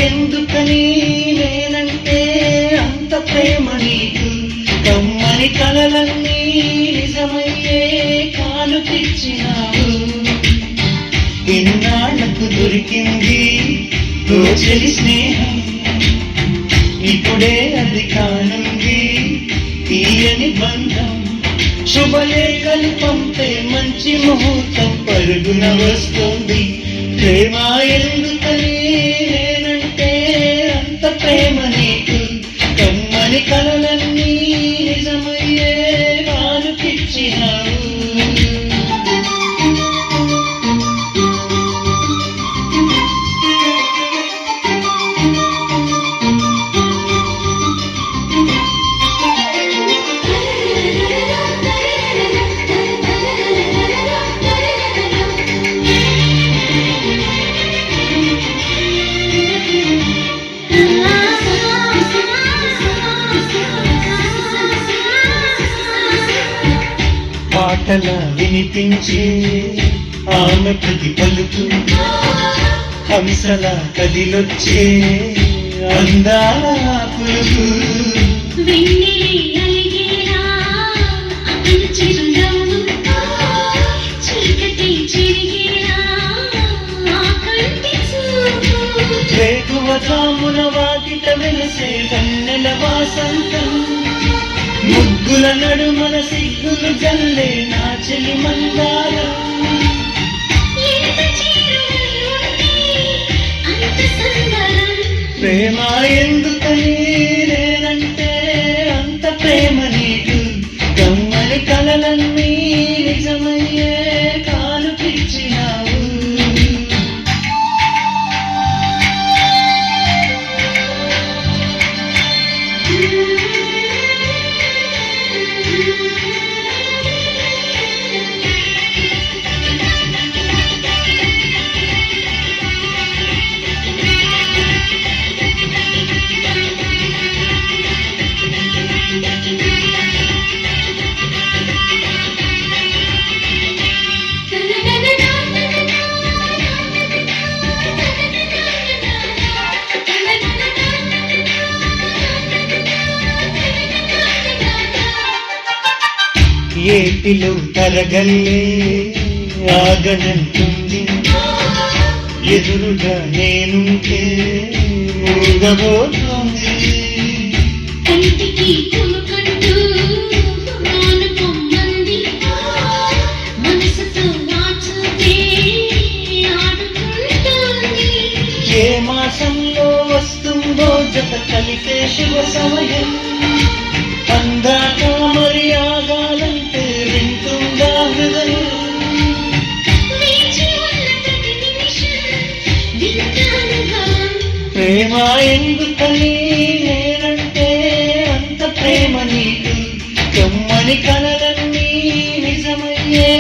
ఎందుకని నేనంటే అంత ప్రేమ నీకు కమ్మని కలలన్నీ నిజమయ్యే కానుకిచ్చినావు ఇన్నాళ్లకు దొరికింది ఓ చెలి స్నేహం ఇప్పుడే అది కానుంది తీయని బంధం శుభలేఖలు పంపే మంచి ముహూర్తం పరుగున వస్తుంది ప్రేమ ఎందుకని నేనంటే అంత ప్రేమ నీకు కమ్మని కలలన్నీ నిజమయ్యే కానుకిచ్చినావు పాటల వినిపించే ఆమె ప్రతి పలుకు హంసల కదిలొచ్చే అందాల పులుగు వేకువ జామున వాకిట వెలసే వెన్నెల వాసంతం ముగ్గుల నడుమన సిగ్గులు జల్లే నా చెలి మందారం ప్రేమ ఎందుకని నేనంటే అంత ప్రేమ నీకు కమ్మని కలలన్నీ నిజమయ్యే కానుకిచ్చినావు ఏటిలో తరగల్లే ఆగనంటుంది ఎదురుగా నేనుంటే ఊగబోతోంది ఏ మాసంలో వస్తుందో జత కలిపే శుభ సమయం అందాక మరి ఆగాలంటే వింటుందా హృదయం ప్రేమ ఎందుకని నేనంటే అంత ప్రేమ నీకు కమ్మని కలలన్నీ నిజమయ్యే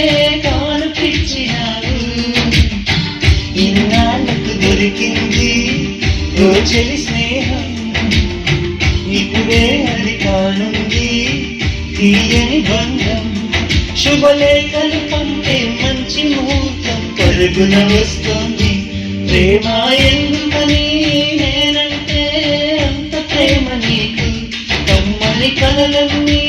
కానుకిచ్చినావు ఇన్నాళ్లకు దొరికింది ఓ చెలి స్నేహం ఇప్పుడే అది కానుంది తీయని బంధం శుభలేఖలు పంపే మంచి ముహూర్తం పరుగున వస్తుంది ప్రేమ ఎందుకని నేనంటే అంత ప్రేమ నీకు కమ్మని కలలన్నీ